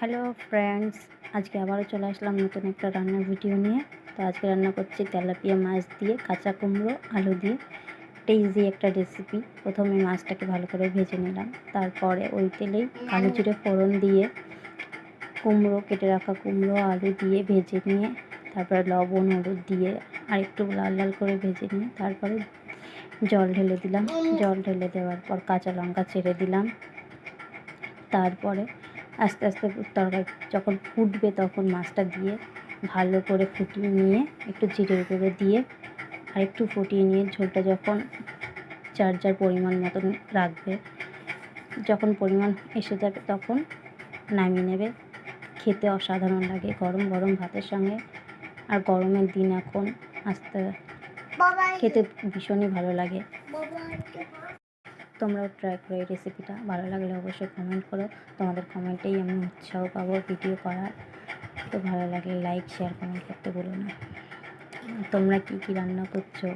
Hello friends, আজকে আবারও চলে আসলাম নতুন একটা রান্নার ভিডিও নিয়ে। তো আজকে রান্না করছি তেলাপিয়া মাছ দিয়ে কাঁচা কুমড়ো আলু দিয়ে একটা ইজি একটা রেসিপি। প্রথমে মাছটাকে ভালো করে ভেজে নিলাম, তারপরে ওই তেলেই কালো জিরে ফোড়ন দিয়ে কেটে রাখা কুমড়ো আলু দিয়ে ভেজে নিয়ে তারপরে লবণ হলুদ দিয়ে আর একটু লাল লাল করে ভেজে নিয়ে তারপরে জল ঢেলে দিলাম। জল ঢেলে দেওয়ার পর কাঁচা লঙ্কা ছেড়ে দিলাম। তারপরে আস্তে আস্তে তরকারি যখন ফুটবে তখন মাছটা দিয়ে ভালো করে ফুটিয়ে নিয়ে একটু জিরের গুঁড়ো দিয়ে আর একটু ফুটিয়ে নিয়ে ঝোলটা যখন যার যার পরিমাণ মতন রাখবে, যখন পরিমাণ এসে যাবে তখন নামিয়ে নেবে। খেতে অসাধারণ লাগে গরম গরম ভাতের সঙ্গে, আর গরমের দিন এখন আস্তে খেতে ভীষণই ভালো লাগে। তোমরাও ট্রাই করো এই রেসিপিটা। ভালো লাগলে অবশ্যই কমেন্ট করো, তোমাদের কমেন্টেই আমি উৎসাহ পাবো ভিডিও করার। তো ভালো লাগলে লাইক শেয়ার কমেন্ট করতে বলো না। তোমরা কী কী রান্না করছো